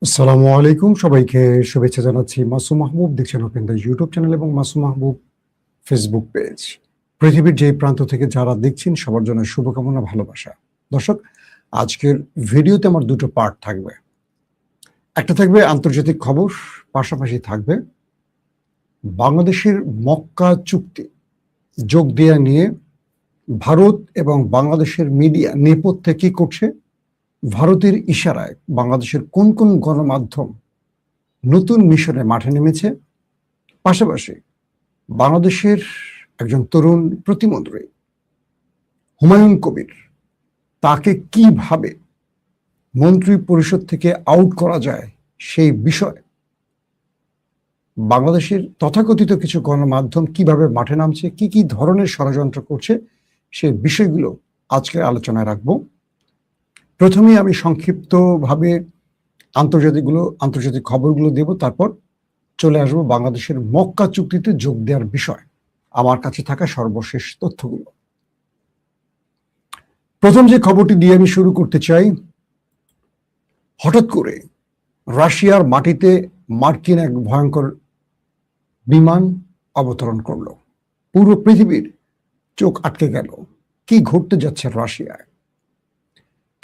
আসসালামু আলাইকুম, সবাইকে শুভেচ্ছা জানাচ্ছি। মাসুম মাহবুব দেখছেন ওপেন দ্য ইউটিউব চ্যানেল এবং মাসুম মাহবুব ফেসবুক পেজ। পৃথিবীর যে প্রান্ত থেকে যারা দেখছেন সবার জন্য শুভকামনা, ভালোবাসা। দর্শক, আজকের ভিডিওতে আমার দুটো পার্ট থাকবে। একটা থাকবে আন্তর্জাতিক খবর, পাশাপাশি থাকবে বাংলাদেশের মক্কা চুক্তি যোগ দেয়া নিয়ে ভারত এবং বাংলাদেশের মিডিয়া নেপথ্যে কি করছে, ভারতের ইশারায় বাংলাদেশের কোন কোন গণমাধ্যম নতুন মিশনে মাঠে নেমেছে, পাশাপাশি বাংলাদেশের একজন তরুণ প্রতিমন্ত্রী হুমায়ুন কবির, তাকে কিভাবে মন্ত্রী পরিষদ থেকে আউট করা যায় সেই বিষয়ে বাংলাদেশের তথাকথিত কিছু গণমাধ্যম কিভাবে মাঠে নামছে, কি কি ধরনের ষড়যন্ত্র করছে, সেই বিষয়গুলো আজকের আলোচনায় রাখবো। প্রথমেই আমি সংক্ষিপ্তভাবে আন্তর্জাতিক খবরগুলো দেব, তারপর চলে আসবো বাংলাদেশের মক্কা চুক্তিতে যোগ দেওয়ার বিষয়, আমার কাছে থাকা সর্বশেষ তথ্যগুলো। প্রথম যে খবরটি দিয়ে আমি শুরু করতে চাই, হঠাৎ করে রাশিয়ার মাটিতে মার্কিন এক ভয়ঙ্কর বিমান অবতরণ করলো। পুরো পৃথিবীর চোখ আটকে গেল, কি ঘটতে যাচ্ছে রাশিয়ায়।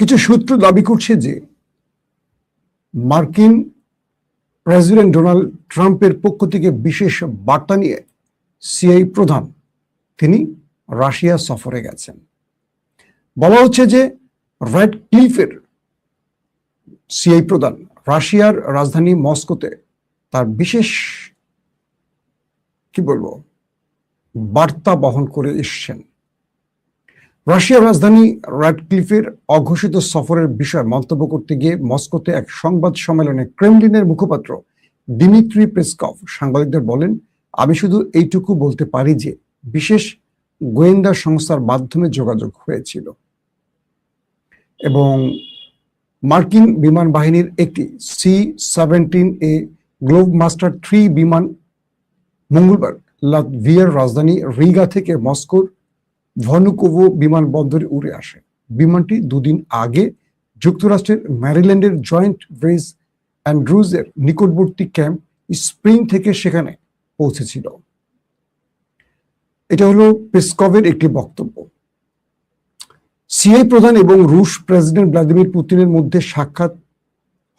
কিছু সূত্র দাবি করছে যে মার্কিন প্রেসিডেন্ট ডোনাল্ড ট্রাম্পের পক্ষ থেকে বিশেষ বার্তা নিয়ে সিআই প্রধান তিনি রাশিয়া সফরে গেছেন। বলা হচ্ছে যে রেড ক্লিফের সিআই প্রধান রাশিয়ার রাজধানী মস্কোতে তার বিশেষ বার্তা বহন করে এসছেন। রাশিয়ার রাজধানী রেড ক্লিফের অঘোষিত সফরের বিষয়ে মন্তব্য করতে গিয়ে মস্কোতে এক সংবাদ সম্মেলনে ক্রেমলিনের মুখপাত্র দিমিত্রি পেসকভ সাংবাদিকদের বলেন, আমি শুধু এইটুকু বলতে পারি যে বিশেষ গোয়েন্দা সংস্থার মাধ্যমে যোগাযোগ হয়েছিল এবং মার্কিন বিমান বাহিনীর একটি C-17A গ্লোবমাস্টার 3 বিমান মঙ্গলবার লাতভিয়ার রাজধানী রিগা থেকে মস্কোর ভনুকোভো বিমানবন্দরে উড়ে আসে। বিমানটি দুদিন আগে যুক্তরাষ্ট্রের ম্যারিল্যান্ডের জয়েন্ট বেস অ্যান্ড্রুজের নিকটবর্তী ক্যাম্প স্প্রিং থেকে সেখানে পৌঁছেছিল। এটা হলো পেসকভের একটি বক্তব্য। সিআই প্রধান এবং রুশ প্রেসিডেন্ট ভ্লাদিমির পুতিনের মধ্যে সাক্ষাৎ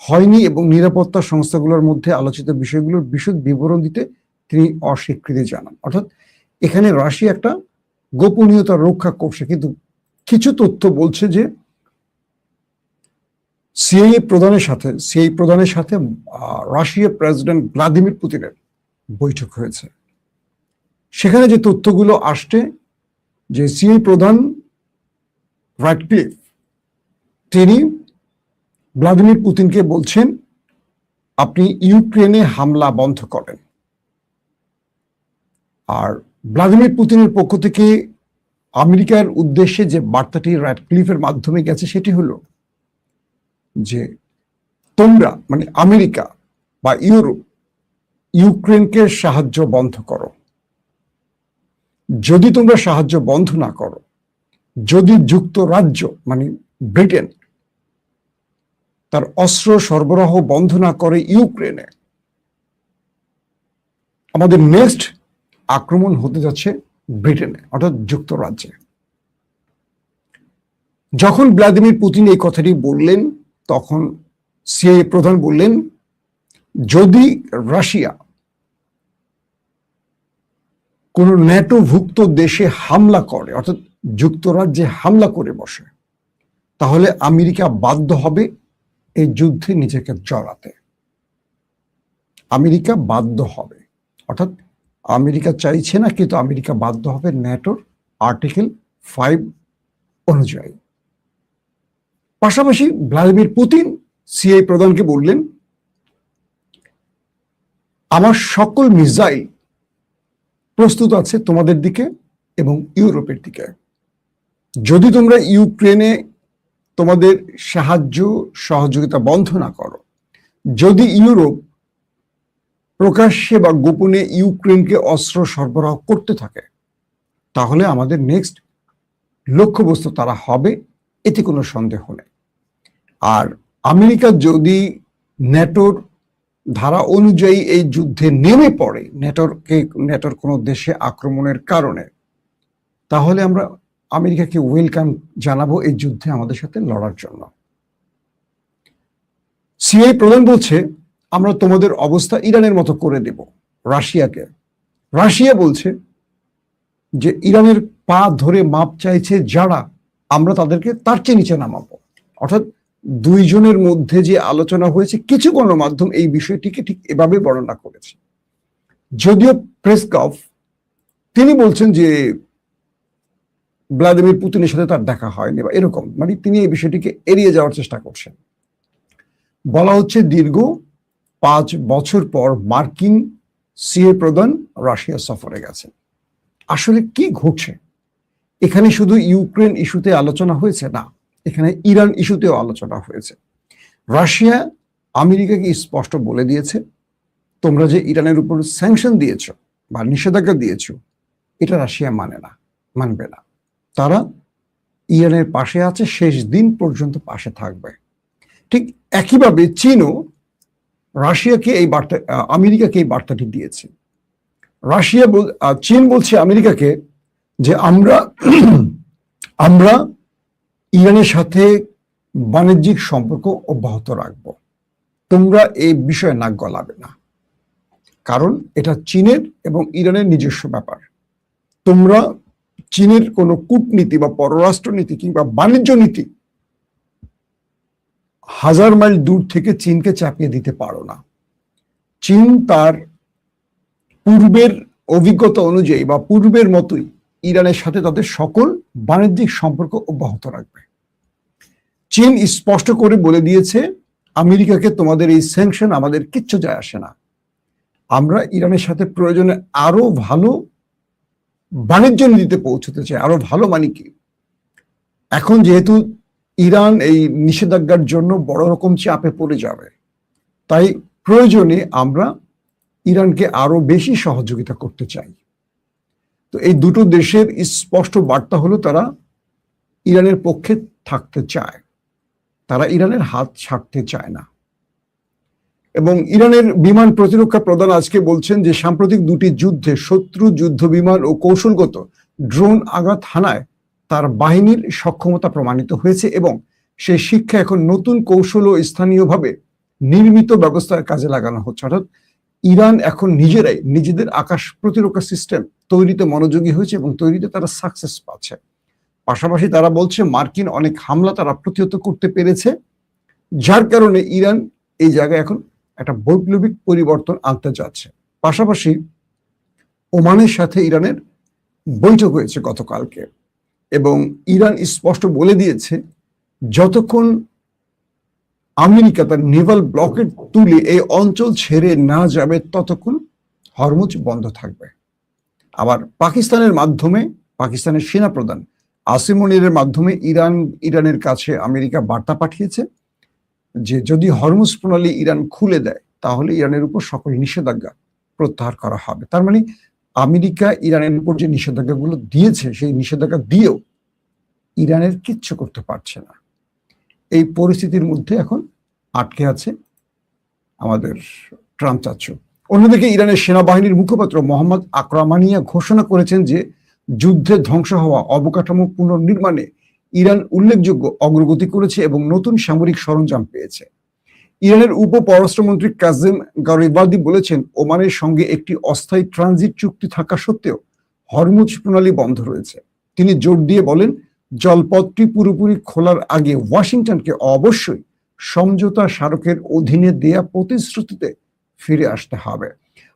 হয়নি এবং নিরাপত্তা সংস্থাগুলোর মধ্যে আলোচিত বিষয়গুলোর বিশদ বিবরণ দিতে তিনি অস্বীকৃতি জানান। অর্থাৎ এখানে রাশিয়া একটা গোপনীয়তা রক্ষা করছে, কিন্তু কিছু তথ্য বলছে যে সিআই প্রধানের সাথে রাশিয়ার প্রেসিডেন্ট ভ্লাদিমির পুতিনের বৈঠক হয়েছে। সেখানে যে তথ্যগুলো আসছে যে সিআই প্রধান র্যাডক্লিফ তিনি ভ্লাদিমির পুতিনকে বলছেন, আপনি ইউক্রেনে হামলা বন্ধ করেন। আর ভ্লাদিমির পুতিনের পক্ষ থেকে আমেরিকার উদ্দেশ্যে যে বার্তাটি র্যাডক্লিফের মাধ্যমে গেছে সেটি হলো যে তোমরা মানে আমেরিকা বা ইউরোপ ইউক্রেনকে সাহায্য বন্ধ করো। যদি তোমরা সাহায্য বন্ধ না করো, যদি যুক্তরাজ্য মানে ব্রিটেন তার অস্ত্র সরবরাহ বন্ধ না করে ইউক্রেনে, আমাদের নেক্সট আক্রমণ হতে যাচ্ছে ব্রিটেনে অর্থাৎ যুক্তরাজ্যে। যখন ভ্লাদিমির পুতিন এই কথাটি বললেন তখন সিআইএ প্রধান বললেন, যদি রাশিয়া কোন ন্যাটোভুক্ত দেশে হামলা করে অর্থাৎ যুক্তরাজ্যে হামলা করে বসে, তাহলে আমেরিকা বাধ্য হবে এই যুদ্ধে নিজেকে জড়াতে। আমেরিকা বাধ্য হবে, অর্থাৎ আমেরিকা চাইছে না কিন্তু আমেরিকা বাধ্য হবে ন্যাটোর আর্টিকেল 5 অনুযায়ী। পাশাপাশি ভ্লাদিমির পুতিন সিআই প্রধানকে বললেন, আমার সকল মিসাইল প্রস্তুত আছে তোমাদের দিকে এবং ইউরোপের দিকে। যদি তোমরা ইউক্রেনে তোমাদের সহযোগিতা বন্ধ না করো, যদি ইউরোপ প্রকাশ্যে বা গোপনে ইউক্রেনকে অস্ত্র সরবরাহ করতে থাকে, তাহলে আমাদের নেক্সট লক্ষ্যবস্তু তারা হবে, এতে কোনো সন্দেহ নেই। আর আমেরিকা যদি ন্যাটোর ধারা অনুযায়ী এই যুদ্ধে নেমে পড়ে ন্যাটোর কোনো দেশে আক্রমণের কারণে, তাহলে আমরা আমেরিকাকে ওয়েলকাম জানাবো এই যুদ্ধে আমাদের সাথে লড়ার জন্য। সিআই প্রধান বলছে আমরা তোমাদের অবস্থা ইরানের মতো করে দেব রাশিয়াকে। রাশিয়া বলছে যে ইরানের পা ধরে মাপ চাইছে যারা, আমরা তাদেরকে তার চেয়ে নিচে নামাবো। অর্থাৎ দুইজনের মধ্যে যে আলোচনা হয়েছে, কিছু গণমাধ্যম এই বিষয়টিকে ঠিক এভাবে বর্ণনা করেছে। যদিও পেসকভ তিনি বলছেন যে ভ্লাদিমির পুতিনের সাথে তার দেখা হয়নি বা এরকম, মানে তিনি এই বিষয়টিকে এড়িয়ে যাওয়ার চেষ্টা করছেন। বলা হচ্ছে দীর্ঘ 5 বছর পর মার্কিন সিএ প্রধান রাশিয়া সফরে গেছেন। আসলে কি ঘটছে এখানে? শুধু ইউক্রেন ইস্যুতে আলোচনা হয়েছে না, এখানে ইরান ইস্যুতেও আলোচনা হয়েছে। রাশিয়া আমেরিকাকে স্পষ্ট বলে দিয়েছে, তোমরা যে ইরানের উপর স্যাংশন দিয়েছ বা নিষেধাজ্ঞা দিয়েছ, এটা রাশিয়া মানবে না। তারা ইরানের পাশে আছে, শেষ দিন পর্যন্ত পাশে থাকবে। ঠিক একইভাবে চীনও রাশিয়াকে এই বার্তা, আমেরিকাকে এই বার্তাটি দিয়েছে। চীন বলছে আমেরিকাকে যে আমরা ইরানের সাথে বাণিজ্যিক সম্পর্ক অব্যাহত রাখব, তোমরা এই বিষয়ে নাক গলাবে না, কারণ এটা চীনের এবং ইরানের নিজস্ব ব্যাপার। তোমরা চীনের কোনো কূটনীতি বা পররাষ্ট্রনীতি কিংবা বাণিজ্য নীতি 1000 মাইল দূর থেকে চীনকে চাপিয়ে দিতে পারো না। চীন তার পূর্বের অভিজ্ঞতা অনুযায়ী বা পূর্বের মতোই ইরানের সাথে তাদের সকল বাণিজ্যিক সম্পর্ক অব্যাহত রাখবে। চীন স্পষ্ট করে বলে দিয়েছে আমেরিকাকে, তোমাদের এই স্যাংশন আমাদের কিচ্ছু যায় আসে না, আমরা ইরানের সাথে প্রয়োজনে আরো ভালো বাণিজ্য নীতিতে পৌঁছতে চাই। আরো ভালো মানে কি, এখন যেহেতু ইরান এই নিষেধাজ্ঞার জন্য বড় রকম চাপে পড়ে যাবে, তাই প্রয়োজনে আমরা ইরানকে আরো বেশি সহযোগিতা করতে চাই। তো এই দুটো দেশের স্পষ্ট বার্তা হলো তারা ইরানের পক্ষে থাকতে চায়, তারা ইরানের হাত ছাড়তে চায় না। এবং ইরানের বিমান প্রতিরক্ষা প্রধান আজকে বলছেন যে সাম্প্রতিক দুটি যুদ্ধে শত্রু যুদ্ধ বিমান ও কৌশলগত ড্রোন আঘাত হানায় তার বাহিনীর সক্ষমতা প্রমাণিত হয়েছে এবং সেই শিক্ষা এখন নতুন কৌশল ও স্থানীয়ভাবে নির্মিত ব্যবস্থার কাজে লাগানো হচ্ছে। অর্থাৎ ইরান এখন নিজেরাই নিজেদের আকাশ প্রতিরক্ষা সিস্টেম তৈরিতে মনোযোগী হয়েছে এবং তৈরিতে তারা সাকসেস পাচ্ছে। পাশাপাশি তারা বলছে মার্কিন অনেক হামলা তারা প্রতিহত করতে পেরেছে, যার কারণে ইরান এই জায়গায় এখন একটা বৈপ্লবিক পরিবর্তন আনতে যাচ্ছে। পাশাপাশি ওমানের সাথে ইরানের বৈঠক হয়েছে গতকালকে এবং ইরান স্পষ্ট বলে দিয়েছে যতক্ষণ আমেরিকা তার নেভাল ব্লকেট তুলে এই অঞ্চল ছেড়ে না যাবে ততক্ষণ হরমুজ বন্ধ থাকবে। আবার পাকিস্তানের সেনাপ্রধান আসিম মুনিরের মাধ্যমে ইরানের কাছে আমেরিকা বার্তা পাঠিয়েছে যে যদি হরমুজ প্রণালী ইরান খুলে দেয় তাহলে ইরানের উপর সকল নিষেধাজ্ঞা প্রত্যাহার করা হবে। তার মানে আমেরিকা ইরানের উপর যে নিষেধাজ্ঞাগুলো দিয়েছে সেই নিষেধাজ্ঞা দিয়েও ইরানের কিচ্ছু করতে পারছে না। এই পরিস্থিতির মধ্যে এখন আটকে আছে আমাদের ট্রাম্প চাচ্ছু। অন্যদিকে ইরানের সেনাবাহিনীর মুখপাত্র মোহাম্মদ আকরামানিয়া ঘোষণা করেছেন যে যুদ্ধে ধ্বংস হওয়া অবকাঠামো পুনর্নির্মাণে ইরান উল্লেখযোগ্য অগ্রগতি করেছে এবং নতুন সামরিক সরঞ্জাম পেয়েছে। ইরানের উপ পররাষ্ট্রমন্ত্রী কাজেম গারিবাদি বলেছেন ওমানের সঙ্গে একটি অস্থায়ী ট্রানজিট চুক্তি থাকা সত্ত্বেও হরমুজ প্রণালী বন্ধ রয়েছে। তিনি জোর দিয়ে বলেন জলপথটি পুরোপুরি খোলার আগে ওয়াশিংটনকে অবশ্যই সমঝোতা স্মারকের অধীনে দেয়া প্রতিশ্রুতিতে ফিরে আসতে হবে।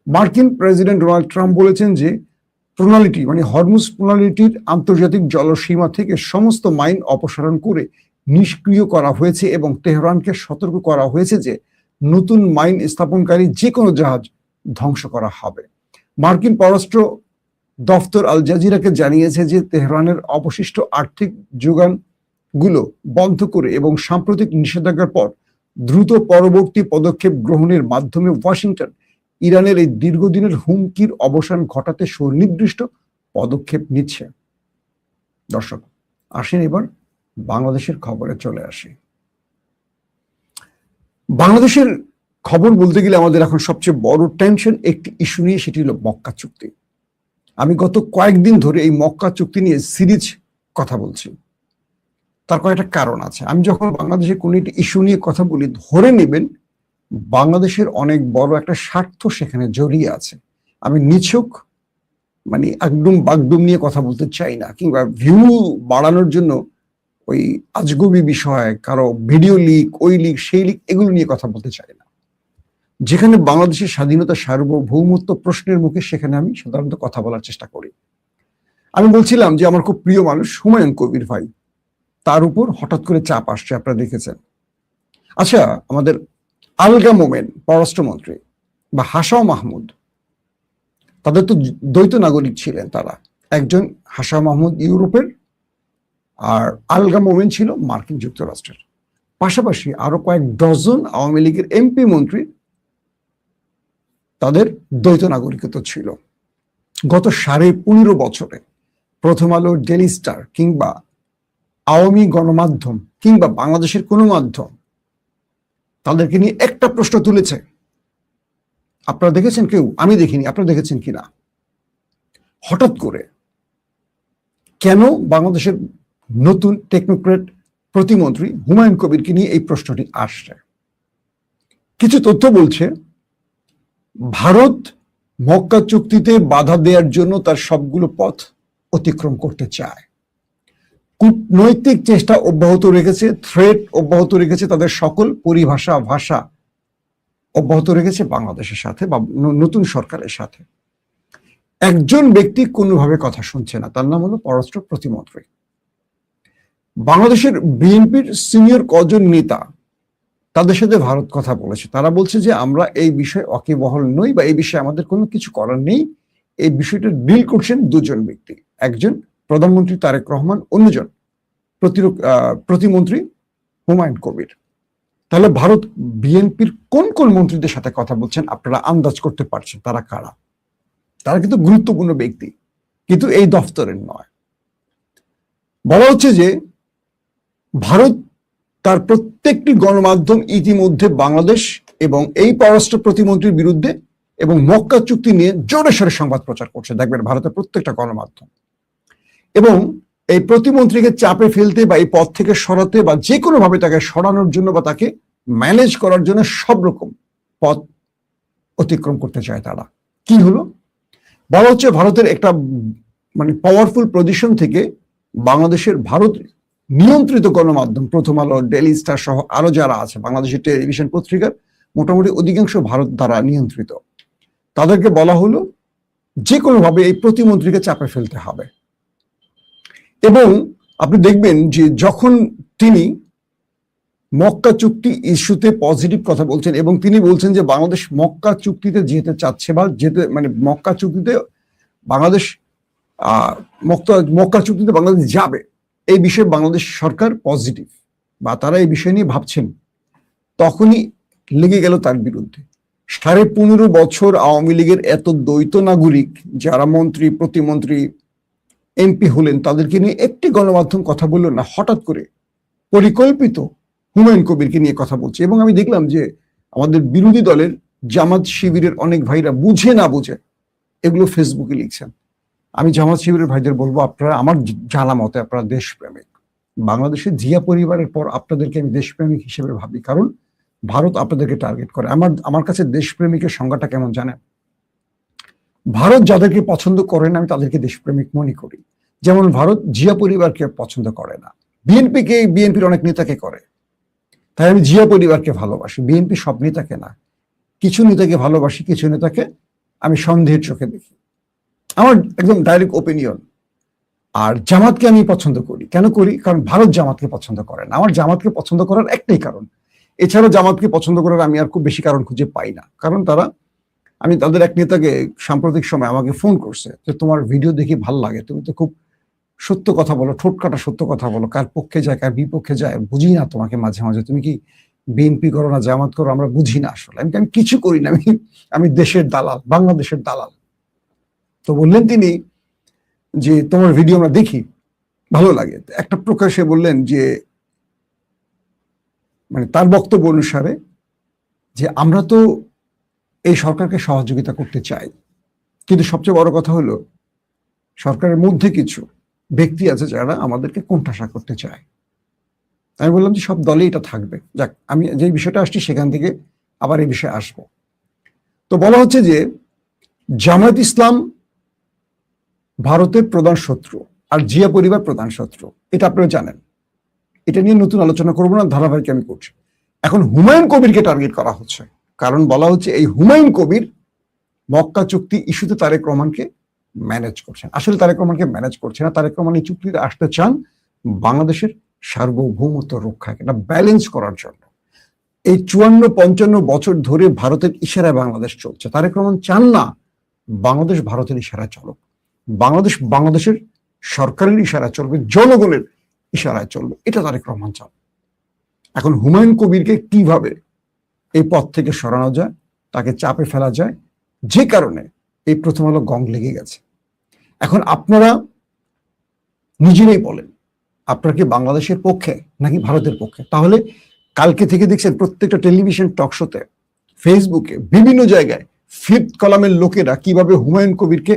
মার্কিন প্রেসিডেন্ট ডোনাল্ড ট্রাম্প বলেছেন যে প্রণালীটি মানে হরমুজ প্রণালীটির আন্তর্জাতিক জলসীমা থেকে সমস্ত মাইন অপসারণ করে নিষ্ক্রিয় করা হয়েছে এবং তেহরানকে সতর্ক করা হয়েছে যে নতুন মাইন স্থাপনকারী যে কোনো জাহাজ ধ্বংস করা হবে। মার্কিন পররাষ্ট্র দফতর আল জাজিরাকে জানিয়েছে যে তেহরানের অবশিষ্ট আর্থিক যোগানগুলো বন্ধ করে এবং সাম্প্রতিক নিষেধাজ্ঞার পর দ্রুত পরবর্তী পদক্ষেপ গ্রহণের মাধ্যমে ওয়াশিংটন ইরানের এই দীর্ঘদিনের হুমকির অবসান ঘটাতে সুনির্দিষ্ট পদক্ষেপ নিচ্ছে। দর্শক আসেন এবার বাংলাদেশের খবরে চলে আসি। বাংলাদেশের খবর বলতে গেলে আমাদের এখন সবচেয়ে বড় টেনশন একটি ইস্যু নিয়ে, সেটি হলো মক্কা চুক্তি। আমি গত কয়েকদিন ধরে এই মক্কা চুক্তি নিয়ে সিরিজ কথা বলছি। তার কয়েকটা কারণ আছে। আমি যখন বাংলাদেশের কোনো একটি ইস্যু নিয়ে কথা বলি, ধরে নেবেন বাংলাদেশের অনেক বড় একটা স্বার্থ সেখানে জড়িয়ে আছে। আমি নিছক মানে একদম বাগডুম নিয়ে কথা বলতে চাই না, কিংবা ভিউ বাড়ানোর জন্য ওই আজগুবি বিষয়, কারো ভিডিও লিক, ওই লিক, সেই লিক, এগুলো নিয়ে কথা বলতে চাই না। যেখানে বাংলাদেশের স্বাধীনতা, সার্বভৌমত্ব প্রশ্নের মুখে, সেখানে আমি সাধারণত কথা বলার চেষ্টা করি। আমি বলছিলাম যে আমার খুব প্রিয় মানুষ হুমায়ুন কবির ভাই, তার উপর হঠাৎ করে চাপ আসছে, আপনারা দেখেছেন। আচ্ছা, আমাদের আলগা মোমেন পররাষ্ট্রমন্ত্রী বা হাসাও মাহমুদ, তাদের তো দ্বৈত নাগরিক ছিলেন তারা। একজন হাসাও মাহমুদ ইউরোপের, আর আলগা মোমেন ছিল মার্কিন যুক্তরাষ্ট্রের। পাশাপাশি আরো কয়েক ডজন আওয়ামী লীগের এমপি মন্ত্রী, তাদের দ্বৈত নাগরিকত্ব ছিল। গত 15.5 বছরে প্রথম আলো, ডেইলি স্টার কিংবা আওয়ামী গণমাধ্যম কিংবা বাংলাদেশের কোনো মাধ্যম তাদেরকে নিয়ে একটা প্রশ্ন তুলেছে? আপনারা দেখেছেন কেউ? আমি দেখিনি, আপনারা দেখেছেন কিনা? হঠাৎ করে কেন বাংলাদেশের নতুন টেকনোক্রেট প্রতিমন্ত্রী হুমায়ুন কবিরকে নিয়ে এই প্রশ্নটি আসছে? কিছু তথ্য বলছে ভারত মক্কা চুক্তিতে বাধা দেওয়ার জন্য তার সবগুলো পথ অতিক্রম করতে চায়। কূটনৈতিক চেষ্টা অব্যাহত রেখেছে, থ্রেট অব্যাহত রেখেছে, তাদের সকল পরিভাষা, ভাষা অব্যাহত রেখেছে বাংলাদেশের সাথে বা নতুন সরকারের সাথে। একজন ব্যক্তি কোনোভাবে কথা শুনছে না, তার নাম হলো পররাষ্ট্র প্রতিমন্ত্রী। বাংলাদেশের বিএনপির সিনিয়র কজন নেতা, তাদের সাথে ভারত কথা বলেছে। তারা বলছে যে আমরা এই বিষয়ে ওয়াকিবহাল নই বা এই বিষয়ে আমাদের কোনো কিছু করার নেই। এই বিষয়টা ডিল করছেন দুজন ব্যক্তি, একজন প্রধানমন্ত্রী তারেক রহমান, অন্যজন প্রতিমন্ত্রী হুমায়ুন কবির। তাহলে ভারত বিএনপির কোন কোন মন্ত্রীদের সাথে কথা বলছেন আপনারা আন্দাজ করতে পারছেন তারা কারা? তারা কিন্তু গুরুত্বপূর্ণ ব্যক্তি, কিন্তু এই দফতরের নয়। বলা হচ্ছে যে ভারত তার প্রত্যেকটি গণমাধ্যম ইতিমধ্যে বাংলাদেশ এবং এই পররাষ্ট্র প্রতিমন্ত্রীর বিরুদ্ধে এবং মক্কা চুক্তি নিয়ে জোরে সোরে সংবাদ প্রচার করছে। দেখবেন ভারতের প্রত্যেকটা গণমাধ্যম। এবং এই প্রতিমন্ত্রীকে চাপে ফেলতে বা এই পদ থেকে সরাতে বা যে কোনো ভাবে তাকে সরানোর জন্য বা তাকে ম্যানেজ করার জন্য সব রকম পথ অতিক্রম করতে চায় তারা। কি হলো? বলা হচ্ছে ভারতের একটা মানে পাওয়ারফুল পজিশন থেকে বাংলাদেশের ভারত নিয়ন্ত্রিত গণমাধ্যম, প্রথম আলো, ডেইলি স্টার সহ আরো যারা আছে বাংলাদেশের টেলিভিশন পত্রিকার মোটামুটি অধিকাংশ ভারত দ্বারা নিয়ন্ত্রিত, তাদেরকে বলা হলো যে কোনোভাবে এই প্রতিমন্ত্রীকে চাপে ফেলতে হবে। এবং আপনি দেখবেন যে যখন তিনি মক্কা চুক্তি ইস্যুতে পজিটিভ কথা বলছেন এবং তিনি বলছেন যে বাংলাদেশ মক্কা চুক্তিতে যেতে চাচ্ছে বা যেতে মানে মক্কা চুক্তিতে বাংলাদেশ মক্কা চুক্তিতে বাংলাদেশ যাবে, এই বিষয়ে বাংলাদেশ সরকার পজিটিভ বা তারা এই বিষয় নিয়ে ভাবছেন, তখনই লেগে গেল তার বিরুদ্ধে। 15.5 বছর আওয়ামী লীগের এত দ্বৈত নাগরিক যারা মন্ত্রী, প্রতিমন্ত্রী, এমপি হলেন, তাদেরকে নিয়ে একটি গণমাধ্যম কথা বলল না, হঠাৎ করে পরিকল্পিত হুমায়ুন কবিরকে নিয়ে কথা বলছে। এবং আমি দেখলাম যে আমাদের বিরোধী দলের জামাত শিবিরের অনেক ভাইরা বুঝে না বুঝে এগুলো ফেসবুকে লিখছেন। আমি জামাত শিবিরের ভাইদের বলবো, আপনারা আমার জানা মতে আপনারা দেশপ্রেমিক। বাংলাদেশের জিয়া পরিবারের পর আপনাদেরকে আমি দেশপ্রেমিক হিসেবে ভাবি, কারণ ভারত আপনাদেরকে টার্গেট করে। আমার কাছে দেশপ্রেমিকের সংজ্ঞাটা কেমন জানেন? ভারত যাদেরকে পছন্দ করে না আমি তাদেরকে দেশপ্রেমিক মনে করি। যেমন ভারত জিয়া পরিবারকে পছন্দ করে না, বিএনপির অনেক নেতাকে করে, তাই আমি জিয়া পরিবারকে ভালোবাসি। বিএনপি সব নেতাকে না, কিছু নেতাকে ভালোবাসি, কিছু নেতাকে আমি সন্দেহের চোখে দেখি। আমার একদম ডাইরেক্ট ওপিনিয়ন। আর জামাতকে আমি পছন্দ করি। কেন করি? কারণ ভারত জামাতকে পছন্দ করে না। আমার জামাতকে পছন্দ করার একটাই কারণ, এছাড়া জামাতকে পছন্দ করার আমি আর খুব বেশি কারণ খুঁজে পাই না। কারণ আমি তাদের এক নেতাকে সাম্প্রতিক সময় আমাকে ফোন করছে যে তোমার ভিডিও দেখি ভাল লাগে, তুমি তো খুব সত্য কথা বলো, ঠোঁট কাটা সত্য কথা বলো, কার পক্ষে যায় কার বিপক্ষে যায় বুঝি না তোমাকে, মাঝে মাঝে তুমি কি বিএনপি করো না জামাত করো আমরা বুঝি না। আসলে আমি কিছু করি না, আমি দেশের দালাল, বাংলাদেশের দালাল। তো বললেন তিনি যে তোমার ভিডিও আমরা দেখি, ভালো লাগে। একটা প্রকাশে বললেন যে মানে তার বক্তব্য অনুসারে যে আমরা তো এই সরকারকে সহযোগিতা করতে চাই, কিন্তু সবচেয়ে বড় কথা হলো সরকারের মধ্যে কিছু ব্যক্তি আছে যারা আমাদেরকে কোণঠাসা করতে চায়। আমি বললাম যে সব দলে এটা থাকবে। যাক, আমি যে বিষয়টা আসছি সেখান থেকে আবার এই বিষয়ে আসবো। তো বলা হচ্ছে যে জামায়াত ইসলাম ভারতের প্রধান শত্রু আর জিয়া পরিবার প্রধান শত্রু, এটা আপনারা জানেন। এটা নিয়ে নতুন আলোচনা করবো না, ধারাবাহিক আমি করছি। এখন হুমায়ুন কবিরকে টার্গেট করা হচ্ছে, কারণ বলা হচ্ছে এই হুমায়ুন কবির মক্কা চুক্তি ইস্যুতে তারেক রহমানকে ম্যানেজ করছেন। আসলে তারেক রহমানকে ম্যানেজ করছে না, তারেক রহমান এই চুক্তিতে আসতে চান বাংলাদেশের সার্বভৌমত্ব রক্ষাকে, এটা ব্যালেন্স করার জন্য। এই 54-55 বছর ধরে ভারতের ইশারায় বাংলাদেশ চলছে। তারেক রহমান চান না বাংলাদেশ ভারতের ইশারায় চলুক, বাংলাদেশ বাংলাদেশের সরকারের ইশারায় চলবে, জনগণের ইশারায় চলবে, এটা তারেক রহমান চান। এখন হুমায়ুন কবিরকে কিভাবে এই পথ থেকে সরানো যায়, তাকে চাপে ফেলা যায়, যে কারণে এই প্রথম আলো গং লেগে গেছে। এখন আপনারা নিজেরাই বলেন, আপনারা কি বাংলাদেশের পক্ষে নাকি ভারতের পক্ষে? তাহলে কালকে থেকে দেখছেন প্রত্যেকটা টেলিভিশন টক শোতে, ফেসবুকে, বিভিন্ন জায়গায় ফিফথ কলামের লোকেরা কিভাবে হুমায়ুন কবিরকে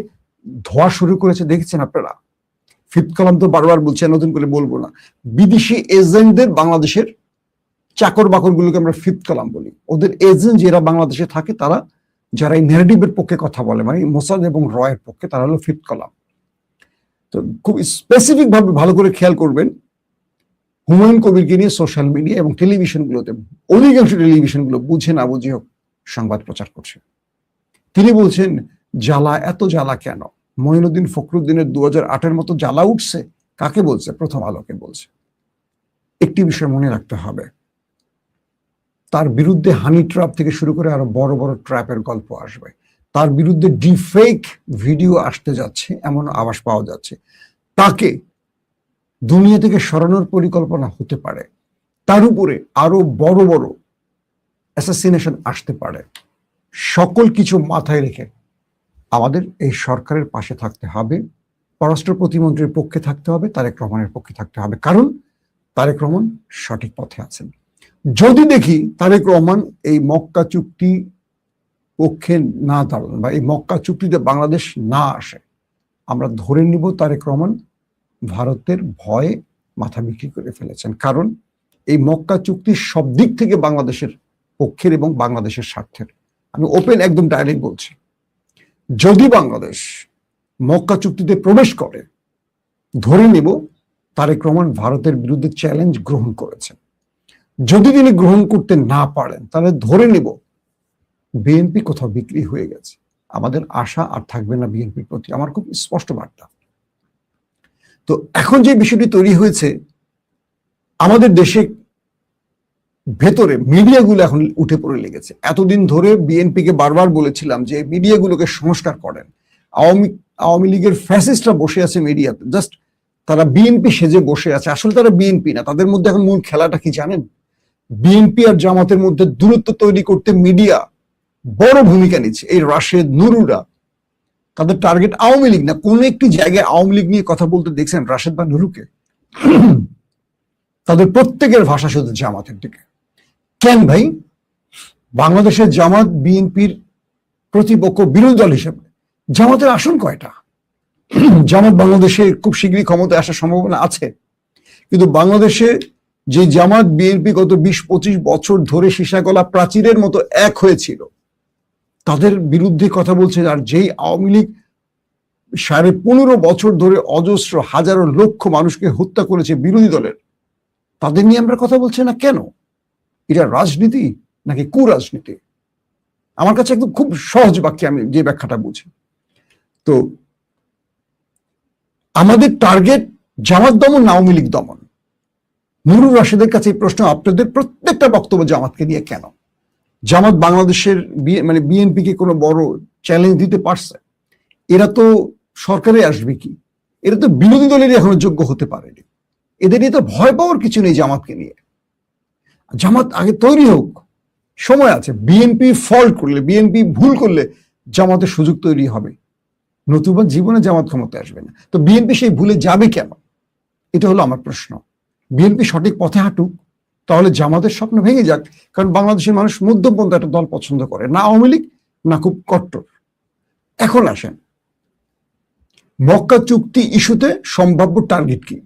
ধোয়া শুরু করেছে দেখছেন আপনারা। ফিফথ কলাম তো বারবার বলছে, নতুন করে বলবো না। বিদেশি এজেন্টদের বাংলাদেশের চাকর বাকর গুলোকে আমরা ফিফথ কলাম বলি। ওদের এজেন্ট যারা বাংলাদেশে থাকে, তারা যারা এই ন্যারেটিভের পক্ষে কথা বলে, মানে মোসাদ এবং রয়ের পক্ষে, তারা হলো ফিফথ কলাম। তো খুব স্পেসিফিক ভাবে ভালো করে খেয়াল করবেন, হুমায়ুন কবিরকে নিয়ে সোশ্যাল মিডিয়া এবং টেলিভিশনগুলোতে, অধিকাংশ টেলিভিশনগুলো বুঝে না বুঝে হোক সংবাদ প্রচার করছে। তিনি বলছেন জ্বালা, এত জ্বালা কেন? মঈনুদ্দিন ফখরুদ্দিনের 2008-এর মতো জ্বালা উঠছে। কাকে বলছে? প্রথম আলোকে বলছে। একটি বিষয় মনে রাখতে হবে, তার বিরুদ্ধে হানি ট্র্যাপ থেকে শুরু করে আরো বড় বড় ট্র্যাপের গল্প আসবে। তার বিরুদ্ধে ডিফেক ভিডিও আসতে যাচ্ছে, এমন আভাস পাওয়া যাচ্ছে। তাকে দুনিয়া থেকে সরানোর পরিকল্পনা হতে পারে। তার উপরে আরো বড় বড় অ্যাসাসিনেশন আসতে পারে। সকল কিছু মাথায় রেখে আমাদের এই সরকারের পাশে থাকতে হবে, পররাষ্ট্র প্রতিমন্ত্রীর পক্ষে থাকতে হবে, তারেক রহমানের পক্ষে থাকতে হবে, কারণ তারেক রহমান সঠিক পথে আছেন। যদি দেখি তারেক রহমান এই মক্কা চুক্তি পক্ষে না দাঁড়ান বা এই মক্কা চুক্তিতে বাংলাদেশ না আসে, আমরা ধরে নিব তারেক রহমান ভারতের ভয়ে মাথা বিক্রি করে ফেলেছেন। কারণ এই মক্কা চুক্তি সব দিক থেকে বাংলাদেশের পক্ষের এবং বাংলাদেশের স্বার্থের। আমি ওপেন একদম ডাইরেক্ট বলছি, যদি বাংলাদেশ মক্কা চুক্তিতে প্রবেশ করে, ধরে নেব তারেক রহমান ভারতের বিরুদ্ধে চ্যালেঞ্জ গ্রহণ করেছেন। যদি তিনি গ্রহণ করতে না পারেন, তাহলে ধরে নেব বিএনপি কোথাও বিক্রি হয়ে গেছে। আমাদের আশা আর থাকবে না বিএনপির প্রতি, আমার খুব স্পষ্ট বার্তা। তো এখন যে বিষয়টি তৈরি হয়েছে, আমাদের দেশে ভেতরে মিডিয়াগুলো এখন উঠে পড়ে লেগেছে। এতদিন ধরে বিএনপিকে বারবার বলেছিলাম যে মিডিয়াগুলোকে সংস্কার করেন। আওয়ামী লীগের ফ্যাসিস্টরা বসে আছে মিডিয়াতে, জাস্ট তারা বিএনপি সেজে বসে আছে, আসলে তারা বিএনপি না। তাদের মধ্যে এখন মূল খেলাটা কি জানেন? বিএনপি আর জামাতের মধ্যে দূরত্ব তৈরি করতে মিডিয়া বড় ভূমিকা নিচ্ছে। এই রাশেদ, নুরুরা, তাদের টার্গেট আওয়ামী লীগ না। কোন একটি জায়গায় আওয়ামী লীগ নিয়ে কথা বলতে দেখছেন রাশেদ বা নুরুকে? তাদের প্রত্যেকের ভাষা শুধু জামাতের দিকে। কেন ভাই? বাংলাদেশের জামাত বিএনপির প্রতিপক্ষ, বিরোধী দল হিসেবে জামাতের আসন কয়টা? জামাত বাংলাদেশে খুব শীঘ্রই ক্ষমতায় আসার সম্ভাবনা আছে, কিন্তু বাংলাদেশে যে জামাত বিএনপি গত 20-25 বছর ধরে সীসাগলা প্রাচীরের মতো এক হয়েছিল, তাদের বিরুদ্ধে কথা বলছে। আর যেই আওয়ামী লীগ 15.5 বছর ধরে অজস্র হাজারো লক্ষ মানুষকে হত্যা করেছে বিরোধী দলের, তাদের নিয়ে আমরা কথা বলছি না কেন? এটা রাজনীতি নাকি কুরাজনীতি? আমার কাছে একদম খুব সহজ বাক্যে আমি যে ব্যাখ্যাটা বুঝি। তো আমাদের টার্গেট জামাত দমন না আওয়ামী লীগ দমন? নুরুর রাশেদের কাছে এই প্রশ্ন, আপনাদের প্রত্যেকটা বক্তব্য জামাতকে নিয়ে কেন? জামাত বাংলাদেশের মানে বিএনপিকে কোনো বড় চ্যালেঞ্জ দিতে পারছে? এরা তো সরকারে আসবে কি? এরা তো বিরোধী দলেরই এখনো যোগ্য হতে পারেনি। এদের নিয়ে তো ভয় পাওয়ার কিছু নেই জামাতকে নিয়ে। জামাত আগে তৈরি হোক, সময় আছে। বিএনপি ফল্ট করলে, বিএনপি ভুল করলে জামাতের সুযোগ তৈরি হবে, নতুবা জীবনে জামাত ক্ষমতায় আসবে না। তো বিএনপি সেই ভুলে যাবে কেন? এটা হলো আমার প্রশ্ন। বিএনপি সঠিক পথে হাঁটুক, তাহলে জামাতের স্বপ্ন ভেঙে যাক, কারণ বাংলাদেশের মানুষ মধ্যমপন্থী একটা দল পছন্দ করে না, আওয়ামী লীগ না খুব কট্টর। এখন আসেন মক্কা চুক্তি ইস্যুতে সম্ভাব্য টার্গেট কি?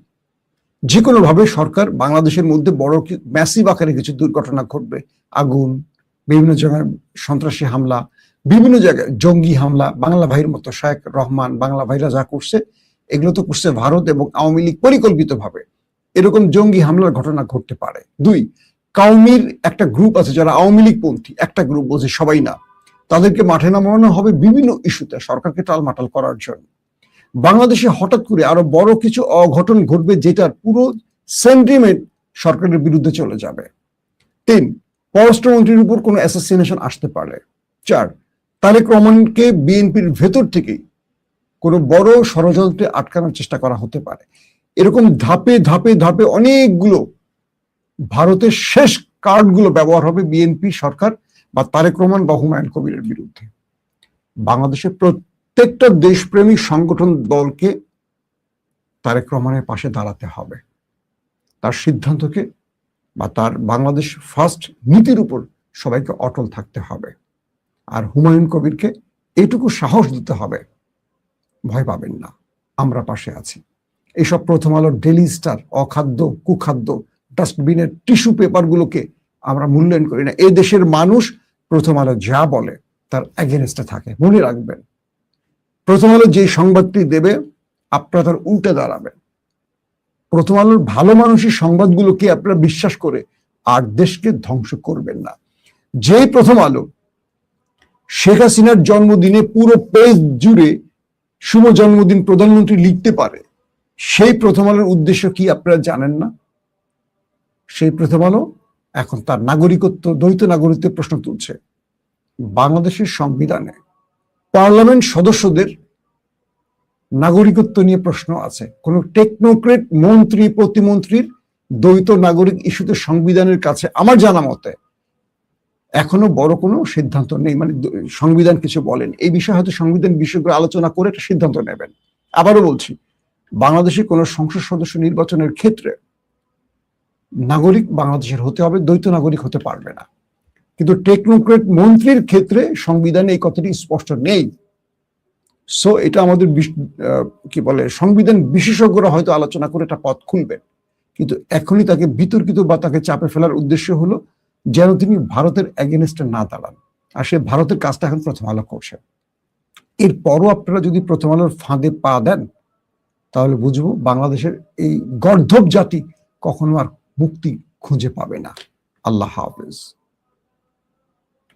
যে কোনো ভাবে সরকার বাংলাদেশের মধ্যে বড় ম্যাসিভ আকারে কিছু দুর্ঘটনা ঘটবে, আগুন, বিভিন্ন জায়গায় সন্ত্রাসী হামলা, বিভিন্ন জায়গায় জঙ্গি হামলা, বাংলা ভাইয়ের মতো শায়েখ রহমান বাংলা ভাইরা যা করছে এগুলো তো করছে ভারত এবং আওয়ামী লীগ পরিকল্পিতভাবে। এরকম জঙ্গি হামলার ঘটনা ঘটতে পারে। দুই, কাউমির একটা গ্রুপ আছে যারা আওয়ামী লীগ পন্থী, একটা গ্রুপ, বোঝে সবাই না, তাদেরকে মাঠে নামানো হবে বিভিন্ন ইস্যুতে সরকারকে টালমাটাল করার জন্য। বাংলাদেশে হঠাৎ করে আরো বড় কিছু অঘটন ঘটবে যেটার পুরো সেন্টিমেন্ট সরকারের বিরুদ্ধে চলে যাবে। তিন, পররাষ্ট্রমন্ত্রীর উপর কোনো অ্যাসাসিনেশন আসতে পারে। চার, তারেক রহমানকে বিএনপির ভেতর থেকেই কোনো বড় ষড়যন্ত্রে আটকানোর চেষ্টা করা হতে পারে। এরকম ধাপে ধাপে ধাপে অনেকগুলো ভারতের শেষ কার্ডগুলো ব্যবহার হবে বিএনপি সরকার বা তারেক রহমান বা হুমায়ুন কবিরের বিরুদ্ধে। বাংলাদেশের প্রত্যেকটা দেশপ্রেমী সংগঠন দলকে তারেক রহমানের পাশে দাঁড়াতে হবে, তার সিদ্ধান্তকে বা তার বাংলাদেশ ফার্স্ট নীতির উপর সবাইকে অটল থাকতে হবে। আর হুমায়ুন কবিরকে এইটুকু সাহস দিতে হবে, ভয় পাবেন না, আমরা পাশে আছি। এইসব প্রথম আলোর ডেইলি স্টার, অখাদ্য কুখাদ্য ডাস্টবিনের টিস্যু পেপারগুলোকে আমরা মূল্যায়ন করি না। এই দেশের মানুষ প্রথম আলো যা বলে তার এগেনস্টে থাকে, মনে রাখবেন। প্রথম আলো যে সংবাদটি দেবে আপনারা তার উল্টে দাঁড়াবেন। প্রথম আলোর ভালো মানুষের সংবাদগুলোকে আপনারা বিশ্বাস করে আর দেশকে ধ্বংস করবেন না। যেই প্রথম আলো শেখ হাসিনার জন্মদিনে পুরো পেজ জুড়ে শুভ জন্মদিন প্রধানমন্ত্রী লিখতে পারে, সেই প্রথম আলোর উদ্দেশ্য কি আপনারা জানেন না? সেই প্রথম আলো এখন তার নাগরিকত্ব, দ্বৈত নাগরিকত্বের প্রশ্ন তুলছে। বাংলাদেশের সংবিধানে পার্লামেন্ট সদস্যদের নাগরিকত্ব নিয়ে প্রশ্ন আছে। কোন টেকনোক্রেট মন্ত্রী প্রতিমন্ত্রীর দ্বৈত নাগরিক ইস্যুতে সংবিধানের কাছে আমার জানা মতে এখনো বড় কোনো সিদ্ধান্ত নেই, মানে সংবিধান কিছু বলেন এই বিষয়ে। হয়তো সংবিধান বিশেষজ্ঞ আলোচনা করে একটা সিদ্ধান্ত নেবেন। আবারও বলছি, বাংলাদেশে কোনো সংসদ সদস্য নির্বাচনের ক্ষেত্রে নাগরিক বাংলাদেশের হতে হবে, দ্বৈত নাগরিক হতে পারবে না। কিন্তু টেকনোক্রেট মন্ত্রীর ক্ষেত্রে সংবিধানে এই কথাটি স্পষ্ট নেই। সো এটা আমাদের কি বলে, সংবিধান বিশেষজ্ঞরা হয়তো আলোচনা করে একটা পথ খুলবেন, কিন্তু এখনই তাকে বিতর্কিত বা তাকে চাপে ফেলার উদ্দেশ্য হলো যেন তিনি ভারতের এগেনস্টে না দাঁড়ান। আর সে ভারতের কাজটা এখন প্রথম আলো করছে। এরপরও আপনারা যদি প্রথম আলোর ফাঁদে পা দেন তাহলে বুঝবো বাংলাদেশের এই গর্ধব জাতি কখনো আর মুক্তি খুঁজে পাবে না। আল্লাহ হাফেজ।